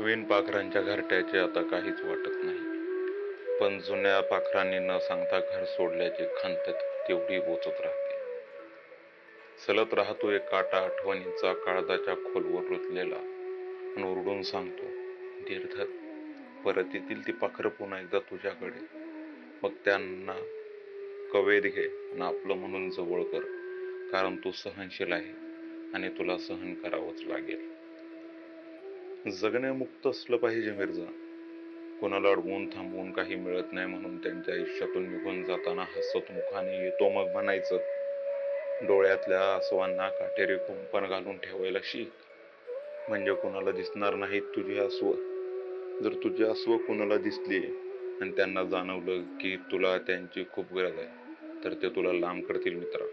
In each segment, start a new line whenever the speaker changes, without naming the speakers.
नवीन पाखरांच्या घरट्याचे आता काहीच वाटत नाही, पण जुन्या पाखरांनी न सांगता घर सोडल्याची खंत तेवढी बोचत राहते. चलत राहतो एक काटा आठवणींचा काळजाच्या खोलवर रुतलेला, आणि ओरडून सांगतो, धीर परत येतील ती पाखरं पुन्हा एकदा तुझ्याकडे. मग त्यांना कवेत घे आणि आपलं म्हणून जवळ कर, कारण तू सहनशील आहे आणि तुला सहन करावंच लागेल. जगण्यामुक्त असलं पाहिजे मिर्झा. कोणाला अडवून थांबवून काही मिळत नाही म्हणून त्यांच्या आयुष्यातून निघून जाताना हसत मुखाने येतो मग म्हणायचं, डोळ्यातल्या आसवांना काटेरी कुंपण घालून ठेवायला शिक, म्हणजे कुणाला दिसणार नाहीत तुझी आसव. जर तुझी आसव कुणाला दिसली आणि त्यांना जाणवलं की तुला त्यांची खूप गरज आहे, तर ते तुला लांब करतील मित्रा.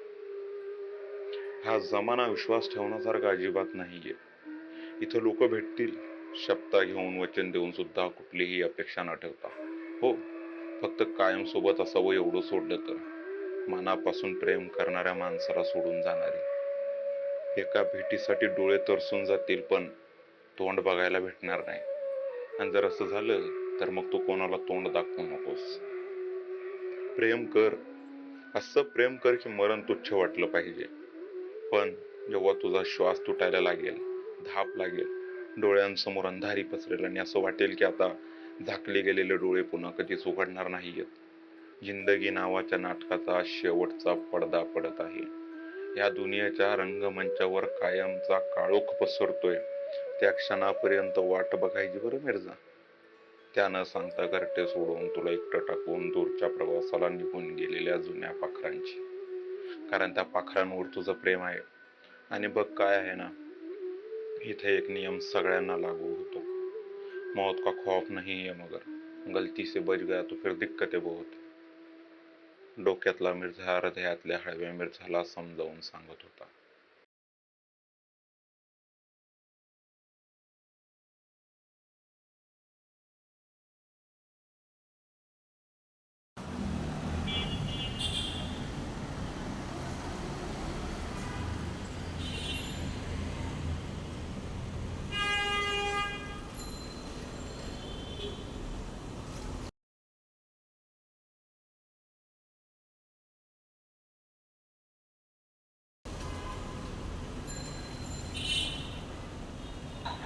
हा जमाना विश्वास ठेवण्यासारखा अजिबात नाहीये. इथं लोक भेटतील शब्दा घेऊन, वचन देऊन सुद्धा कुठलीही अपेक्षा न ठेवता. हो, फक्त कायम सोबत असावं एवढं सोडलं तर. मनापासून प्रेम करणाऱ्या माणसाला सोडून जाणारी. एका भेटीसाठी डोळे तरसून जातील पण तोंड बघायला भेटणार नाही. आणि जर असं झालं तर मग तू कोणाला तोंड दाखवू नकोस. प्रेम कर, असं प्रेम कर की मरण तुच्छ वाटलं पाहिजे. पण जेव्हा तुझा श्वास तुटायला लागेल, धाप लागेल, डोळ्यांसमोर अंधारी पसरेल आणि असं वाटेल की आता झाकले गेलेले डोळे पुन्हा कधीच उघडणार नाहीयेत, जिंदगी नावाच्या नाटकाचा शेवटचा पडदा पडत आहे. या दुनियेच्या रंगमंचावर कायमचा काळोख पसरतोय, त्या क्षणापर्यंत वाट बघायची बरं मिर्झा. त्यानं सांगता घरटे सोडून तुला एकटं टाकून दूरच्या प्रवासाला निघून गेलेल्या जुन्या पाखरांची. कारण त्या पाखरांवर तुझं प्रेम आहे. आणि बघ काय आहे ना, इथे एक नियम सगळ्यांना लागू होतो, मौत का खौफ नहीं है मगर गलती से बच गया तो फिर दिक्कत है बहुत. डोक्यातला मिर्झा हृदयातल्या हळव्या मिर्झाला समजावून सांगत होता.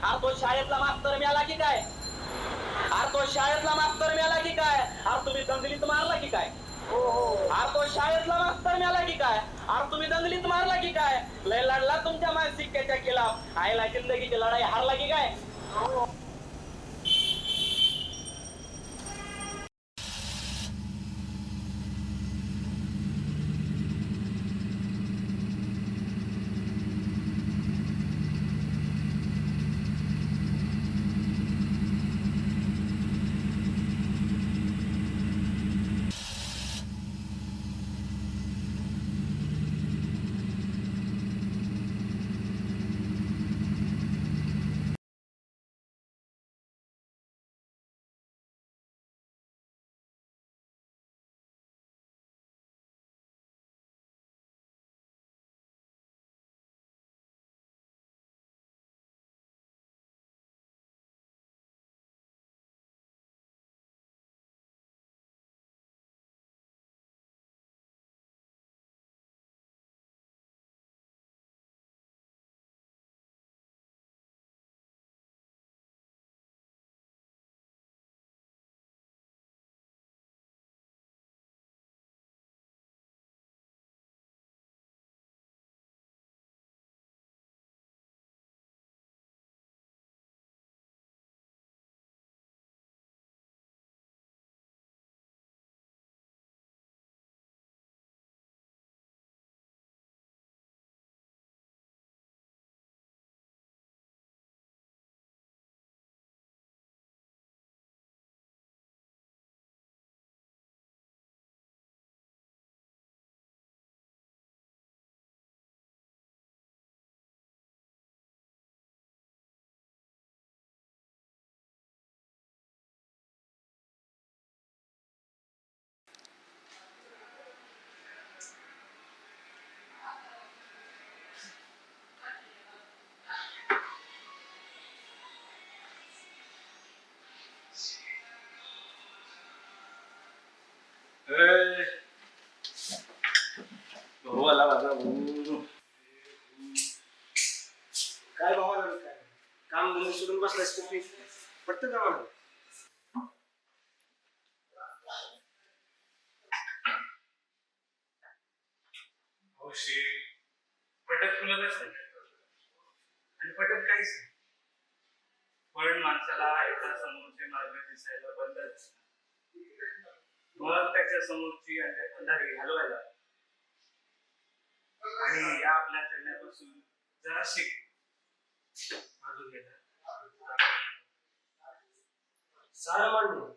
अरे तो शाळेतला मास्तर मिळाला की काय? अरे तो शाळेतला मास्तर मिळाला की काय? अरे तुम्ही दंगलीत मारला की काय? अरे तो शाळेतला मास्तर मिळाला की काय? अरे तुम्ही दंगलीत मारला की काय? लय लढला तुमच्या मानसिकतेच्या खिलाफ, आईला जिंदगीची लढाई हारला की काय?
भाऊ आला माझा भाऊ.
काय भावा काय काम धंदे सोडून बसलायस तुम्ही पटतं का मला
हौशी पटत तुला नसतं आणि पटत काहीच नाही. पण माणसाला एका समोरचे मार्ग दिसायला बंदच मग त्याच्या समोरची अंधारी घालवायला आणि या आपल्या जगण्यापासून जरा शिक मागून गेला
सारं मांडलं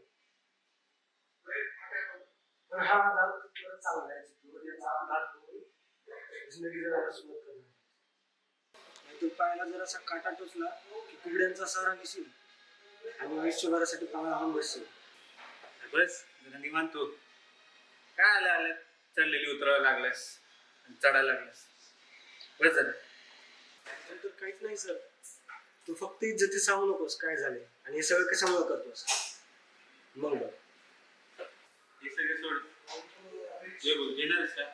पण हा आधार परत चांगला आहे त्याचा आधार करून जिंदगी जरा सुरुवात करणार नाही तो पायाला जरासा काटा टोचला की कुबड्यांचा सारा दिसेल आणि आयुष्यभरासाठी चांगला होऊन बसेल.
बस जरा निवांतो काय आलं आलं चढलेली उतरायला लागलास चढायला लागलास बस जरा
तर काहीच नाही सर तू फक्त इज्जती सांगू नकोस काय झाले आणि हे सगळं कशामुळे करतोस मग बघ
हे सगळे सोड जे घेणारच का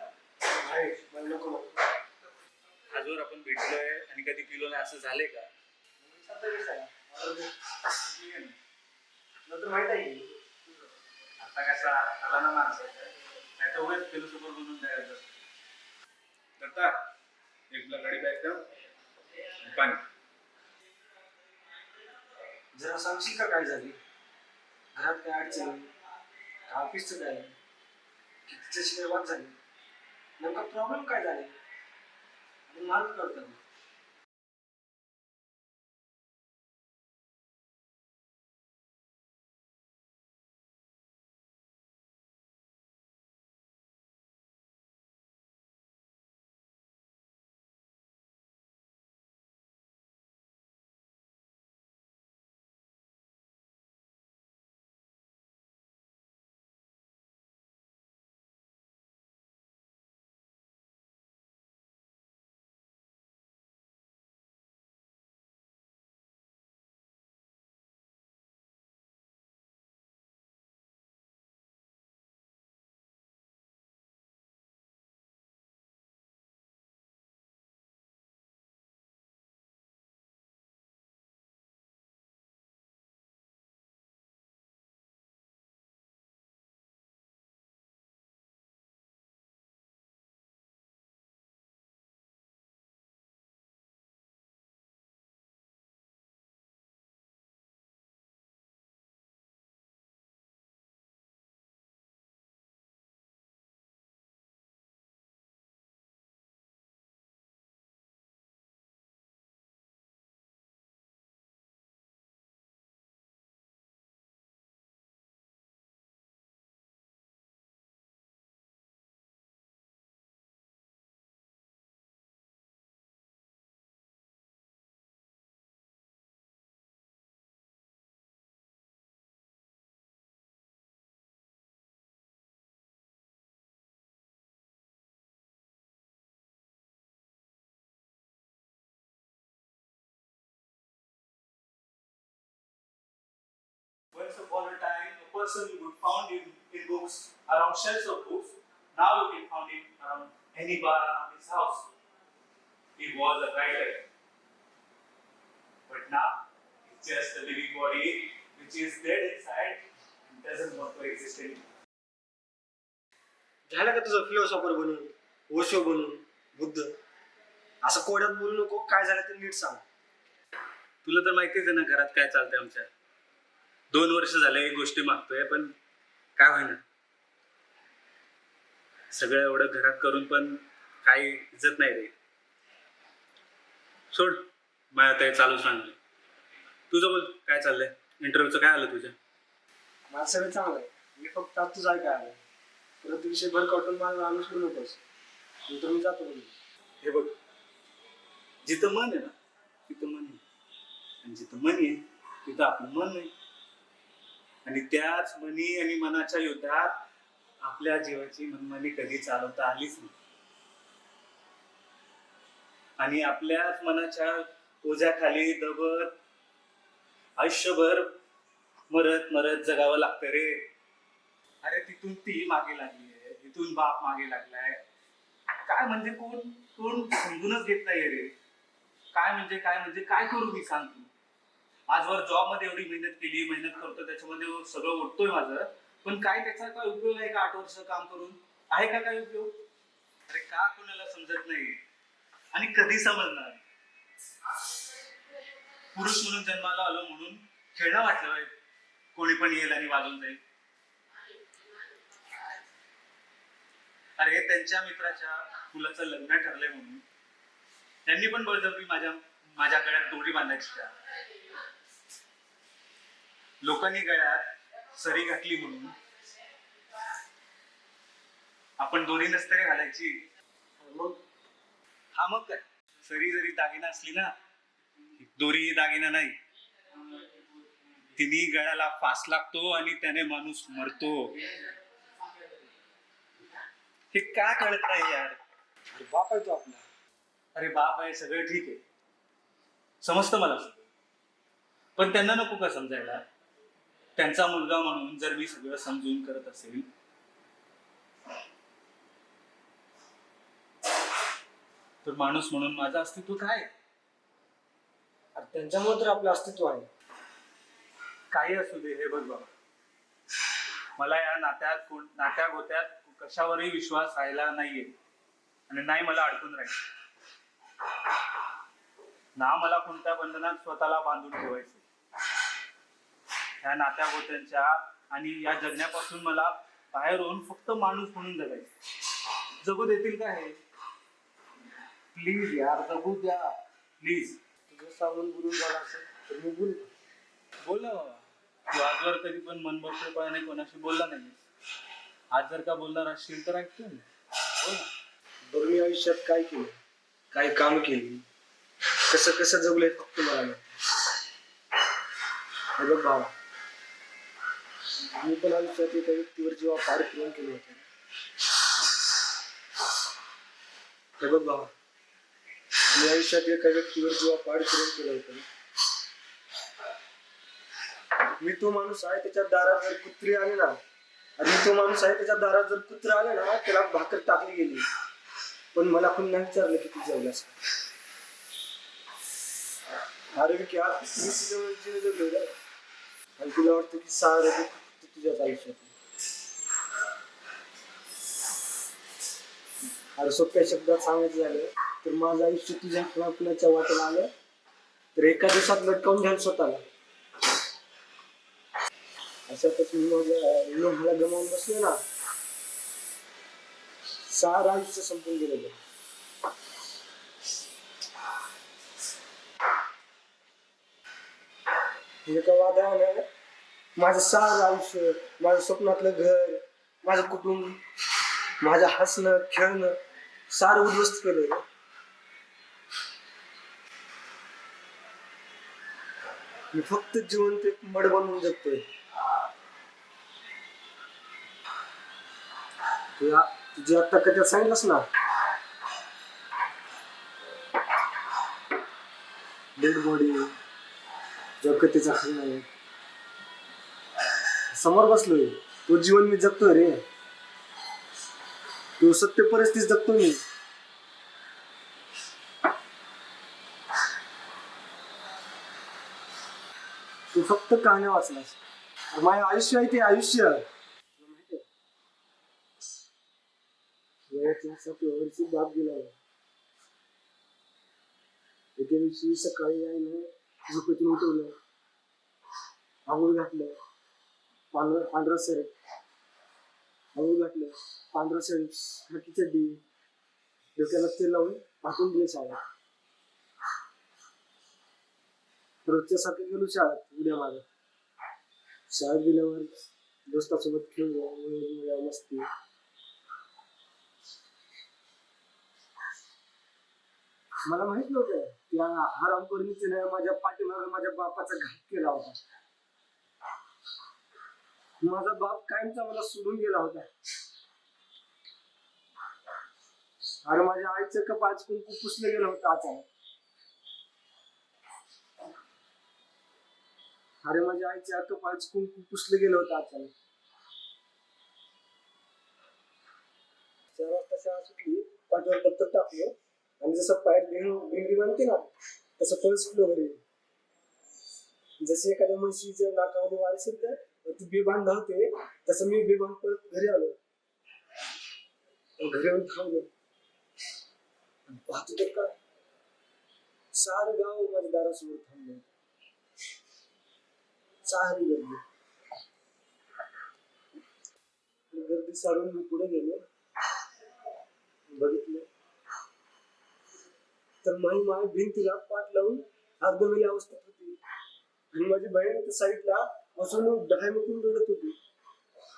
नाही मला नको
आजवर आपण भेटलोय आणि कधी पिलो नाही असं झालंय का
नंतर माहित आहे
आता कसा आला ना माणसं नाही तर उगाच फिलोसोफर बनून द्यायचं करता एक गाडी बॅग द्या पाणी
जरा सांगशील का काय झाली घरात काय अडचण का ऑफिसचं काय की तिच्याशी काय वाद झाली नेमका प्रॉब्लेम काय झाले आणि मार्ग करतात
Once upon a time, a person you would found in books, around shelves of books. Now you can find him around any bar around his house. He was a writer. But now, he's just a living body which is dead inside and doesn't want to exist anymore.
झालं का तुझं philosopher बनून ओशो बनून बुद्ध असं कोड्यात बोलू नको काय झालं ते नीट सांग
तुला तर माहितीच आहे ना घरात काय चालतंय आमच्या 2 वर्ष झाले एक गोष्टी मागतोय पण काय होईना सगळं एवढं घरात करून पण काही इज्जत नाही रे सोड माझ्या आता चालूच राहणार तुझं बोल काय चाललंय इंटरव्ह्यूचं काय आलं तुझ्या
माझं सगळं चांगलं आहे मी फक्त आता तुझं काय आलं परत विषय भर काढून मला आणून सुरू नकोस नंतर मी जातो म्हणून
हे बघ जिथं मन आहे ना तिथं मन आहे आणि जिथं मन आहे तिथं आपलं मन नाही आणि त्याच मनी आणि मनाच्या युद्धात आपल्या जीवाची मनमानी कधी चालवता आलीच नाही आणि आपल्याच मनाच्या ओझ्याखाली दबत आयुष्यभर मरत मरत जगावं लागतं रे अरे तिथून ती मागे लागली आहे, तिथून बाप मागे लागलाय. काय म्हणजे कोण कोण समजूनच घेत नाहीये रे. काय म्हणजे काय करू मी, सांग तू. आजवर जॉब मध्ये एवढी मेहनत केली, मेहनत करतो, त्याच्यामध्ये सगळं उठतोय माझं, पण काय त्याचा काय उपयोग आहे का? 8 वर्ष काम करून आहे का काय उपयोग? अरे का कोणाला समजत नाही आणि कधी समजणार? पुरुष म्हणून जन्माला आलो म्हणून खेळणं वाटलं कोणी पण येईल आणि वाजून जाईल. अरे त्यांच्या मित्राच्या मुलाचं लग्न ठरलंय म्हणून त्यांनी पण बळजबरी माझ्या गळ्यात दोरी बांधायची त्या. लोकांनी गळ्यात सरी घातली म्हणून आपण दोरी नसतरी घालायची.
मग
हा मग काय, सरी जरी दागिना असली ना, दोरी ही दागिना नाही. तिने गळ्याला फास लागतो आणि त्याने माणूस मरतो. हे का कळत नाही यार?
अरे बाप आहे तो आपला.
अरे बाप आहे, सगळं ठीक आहे, समजतं मला सगळं. पण त्यांना नको का समजायला? त्यांचा मुलगा म्हणून जर मी सगळं समजून करत असेल तर माणूस म्हणून माझं अस्तित्व काय?
अरे त्यांच्यामुळे तर आपलं अस्तित्व आहे.
काही असू दे, हे बघ बाबा, मला या नात्या गोत्यात कशावरही विश्वास राहिला नाहीये आणि नाही मला अडकून राहायचं ना. मला कोणत्या बंधनात स्वतःला बांधून ठेवायचं. ह्या नात्या गोत्यांच्या आणि या जगण्यापासून मला बाहेर होऊन फक्त माणूस म्हणून जगायचं. जगू देतील का हे? प्लीज यार, जगू द्या प्लीज.
तुझं सावरून बोलून झाला असेल तर मी बोल.
बोल ना बाबा, तू आजवर कधी पण मनमोकळेपणाने कोणाशी बोलला नाही. आज जर का बोलणार असशील तर ऐकतो मी. बोल ना.
बरं, मी आयुष्यात काय केलं, काय काम केली, कसं कसं जगलंय फक्त मला माहिती. हे बघ भावा, मी पण आयुष्यात एका व्यक्तीवर जेव्हा फार प्रेम केलं होतं. हे बघ भावा, मी आयुष्यात एका व्यक्तीवर जेव्हा फार प्रेम केलं होतं, मी तो माणूस आहे त्याच्या दारात जर कुत्री आले ना, आणि तो माणूस आहे त्याच्या दारात जर कुत्र आले ना, त्याला भाकर टाकली गेली, पण मला पण नाही विचारलं की तू जेवलास. अरे की आज मी तुझ्या जगलो आणि तुला वाटतं की सारं तुझ्याच आयुष्यात. अरे सोप्या शब्दात सांगायचं झालं तर माझं आयुष्य तुझ्या किंवा कुणाच्या वाटेला आलं तर एका दिवसात लटकावून घ्याल स्वतःला. अशातच मी मला गमावून बसलो ना, सारं आयुष्य संपून गेलेलं. एका वादळानं माझं सारं आयुष्य, माझं स्वप्नातलं घर, माझं कुटुंब, माझं हसणं खेळणं सारं उद्ध्वस्त केलं. मी फक्त जिवंत एक मड बनवून जगतोय. तुझी आता कधी सांगितलंस ना, डेड बॉडी जगतीचा नाही समोर बसलोय. तो जीवन मी जगतोय रे, तो सत्य परिस्थिती जगतो मी. तू फक्त कहाण्या वाचलास. माझं आयुष्य आहे ते आयुष्य. वर्षी बाप गेला. एके दिवशी सकाळी आईनं झोपेतून उठवलं, आंघोळ घातलं, पांढरं शर्ट, आंघोळ घातलं, पांढरं शर्ट, खाकी चड्डी, डोक्याला तेल लावून टाकून दिले शाळेत. रोजच्या सारखं गेलो शाळेत. उड्या मारत शाळेत गेल्यावर दोस्तासोबत खेळलो, मस्ती. मला माहित नव्हतं त्या हरामखोरीने माझ्या पाठीमागे माझ्या बापाचा घात केला होता. माझा बाप कायमचा मला सोडून गेला होता. अरे माझ्या आईचं कपाळाचं कुंकू पुसलं गेलं होतं अचानक. अरे माझ्या आईच्या कपाळाचं कुंकू पुसलं गेलं होतं अचानक. 4 वाजता शाळा सुटली, पाठीवर दप्तर टाकलं आणि जसं पायात भिंगरी बांधते ना तसं पळ सुटलो घरी. जसे एखाद्या म्हशीच्या नाकामध्ये वारे शिरते ती बेभान धावते तसं मी बेभान पळत घरी आलो. घरी येऊन थांबलो. पाहतो तर काय, सारं गाव माझ्या दारासमोर थांबलं. सारी गर्दी. गर्दी सारून मी पुढे गेलो, बघितलं तर माझी भिंतीला पाठ लावून अर्धमेली अवस्थेत होती आणि माझी बहीण त्या साईडला बसून डहायमुखून रडत होती.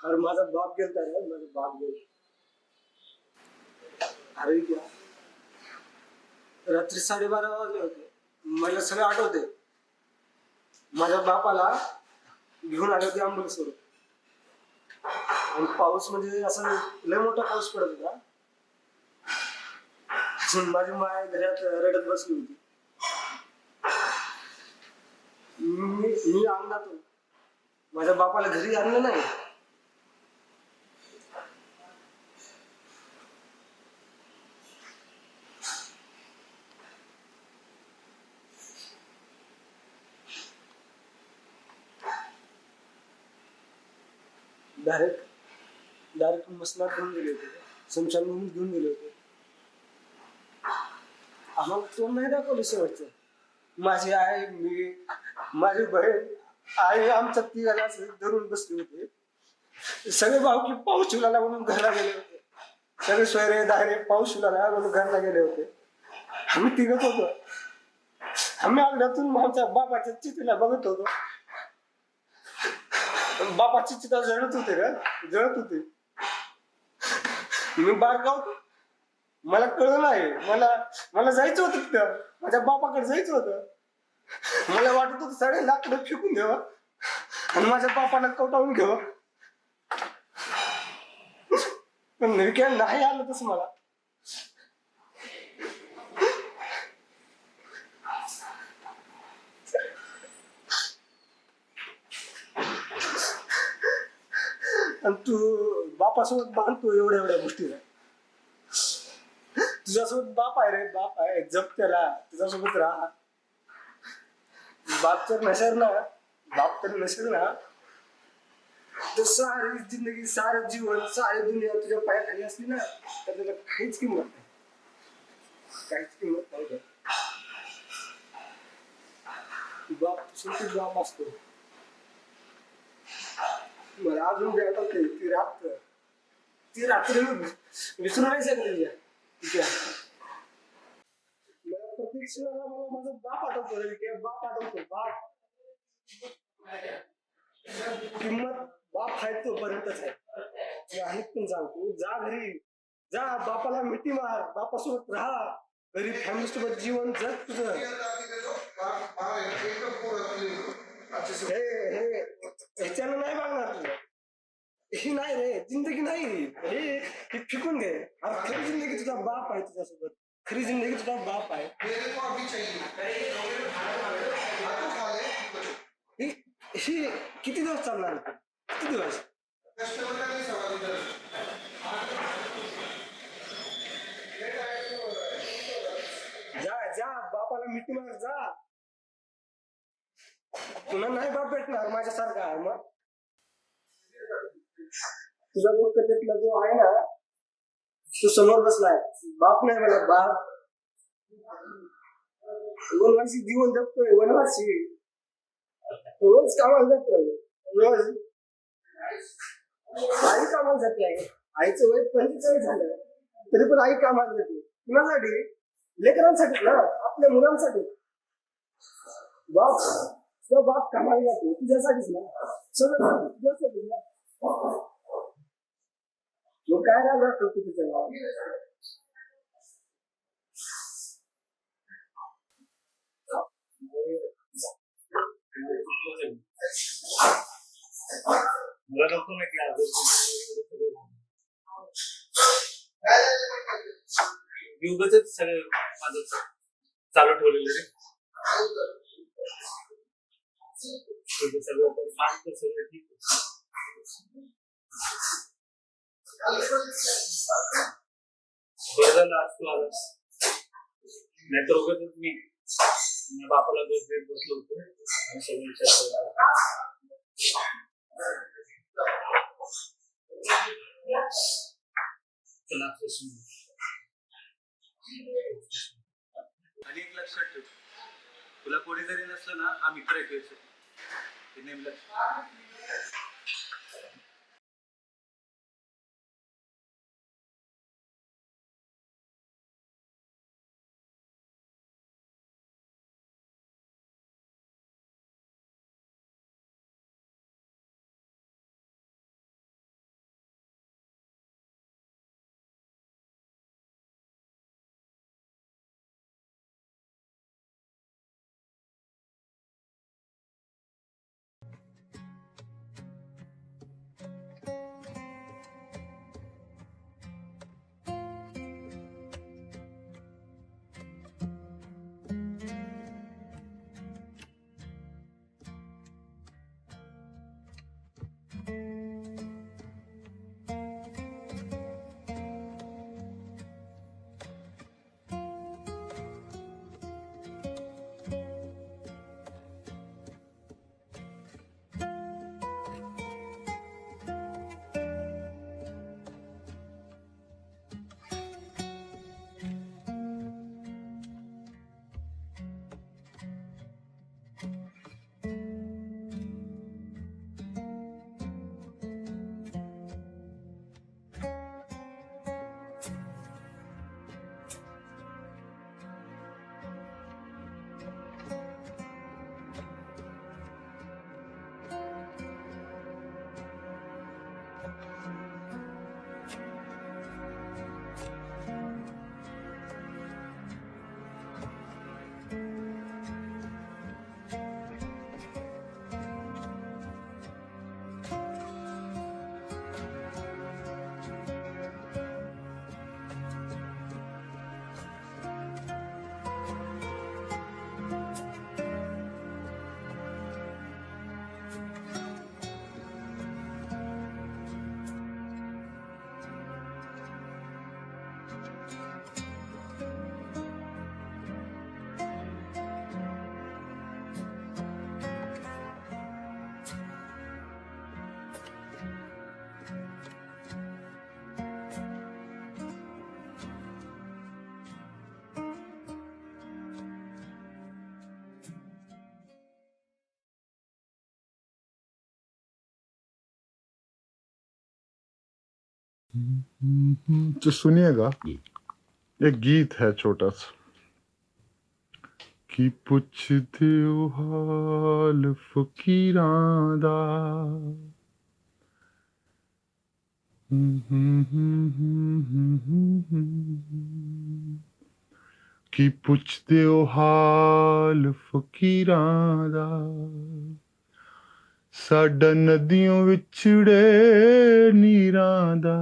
अरे माझा बाप गेलता रे, माझा बाप गेला. अरे क्या, रात्री 12:30 वाजले होते. मला सगळं आठवते. माझ्या बापाला घेऊन आले होते अँब्युलन्सवर आणि पाऊस म्हणजे असं लय मोठा पाऊस पडत होता. माझी माय घरात रडत बसली होती. मी अंगणात माझ्या बापाला घरी आणलं नाही. डायरेक्ट मसनात घेऊन गेले होते, स्मशानभूमीत घेऊन गेले होते. आम्हाला तोंड नाही दाखवलं शेवटचं. माझी आई, मी, माझी बहीण, आई आमच्या तिघाला धरून बसले होते. सगळे भावकी पाऊस शिवला म्हणून घरला गेले होते. सगळे सोयरे दायरे पाऊस शिवला म्हणून घरला गेले होते. आम्ही तिघच होतो. आम्ही आगड्यातून आमच्या बापाच्या चितीला बघत होतो. बापाची चिता जळत होते का, जळत होते. मी बारका होतो, मला कळलं नाही. मला जायचं होतं तिथं, माझ्या बापाकडे जायचं होतं. मला वाटत होतं सगळे लाकडं फेकून द्यावं आणि माझ्या बापाला कवटाळून घ्यावं, पण नाही आलं तसं मला. आणि तू बापासोबत बांधतो एवढ्या गोष्टीला. तुझ्यासोबत बाप आहे रे, बाप आहे, जप त्याला, तुझ्यासोबत राहा. बाप तर नसेल ना तर सारी जिंदगी, सारं जीवन, सारी दुनिया तुझ्या पायाखाली असली ना तर त्याला काहीच किंमत नाही, काहीच किंमत नाही. बाप शेवटी बाप असतो. मला अजून बी आठवते ती रात्री विसरू नाही शकत. मला प्रत्येक क्षणाला मला माझा बाप आठवतो, बाप आठवतो. बाप किंमत बाप आहे तोपर्यंतच आहे. आणि पण सांगतो, जा घरी जा, बापाला मिठी मार, बापासोबत राहा, घरी फॅमिली सोबत जीवन जग तुझं. ह्याच्यानं नाही मागणार तुझं. ही नाही रे जिंदगी, नाही हे फिकून घे. अरे खरी जिंदगी तुझा बाप आहे तुझ्यासोबत, खरी जिंदगी तुझा बाप आहे. ही किती दिवस चालणार, किती दिवस? जा बापाला मिठी मार, जा. तुला नाही बाप भेटणार माझ्यासारखा. मग तुझा जो कथेतला जो आहे ना तो समोर बसलाय, बाप नाही मला, बाप. वनवासी जीवन जगतोय, वनवासी. रोज कामाला जातोय, रोज. आई कामाला जाते आहे. आईचं वय 45 झालं तरी पण आई कामाला जाते. कुणासाठी? लेकरांसाठी ना, आपल्या मुलांसाठी. बाप कामाला जातो तुझ्यासाठीच ना, सगळं तुझ्यासाठीच ना. मग काय राहिलं तू तुझ्या गावात?
मला नव्हतं माहिती युगच सगळं माझं चालू ठेवलेलं रे. सगळं ठीक आहे. बरं झालं आज तू आलास, नाही तर उगाच मी माझ्या बापाला दोष देत बसलो होतो आणि सगळं विचार करत होतो. चला बसून घेऊ. आणि एक लक्षात ठेव, तुला कोणी जरी नसलं ना, हा मित्र आहे तुझ्यासाठी. हे नेहमी लक्षात ठेव.
तो सुनिएगा, एक गीत है छोटा सा कि पुछदे ओ हाल फकीरां दा कि पुछदे ओ हाल फकीरां दा साडा नदियों विछड़े नीरां दा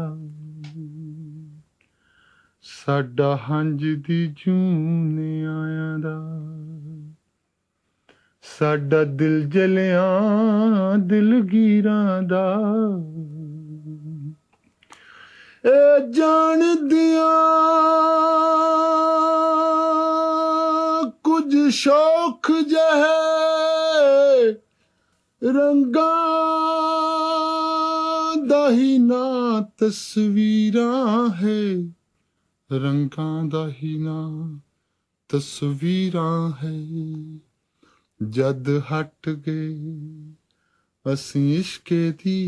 साडा हंज दी जूने आया दा साडा दिल जलिया दिलगीरां दा ए जान दिया कुछ शौक जहे रंगा दा ही ना तस्वीरां है रंगां दा ही ना तस्वीरां है जद हट गए असीं इश्के दी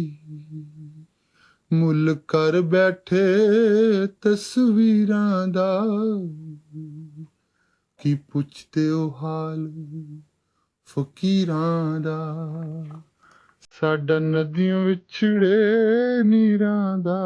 मुल कर बैठे तस्वीरां दा की पुछदे ओ हाल फकीरां दा साडा नदियों विछड़े नीरां दा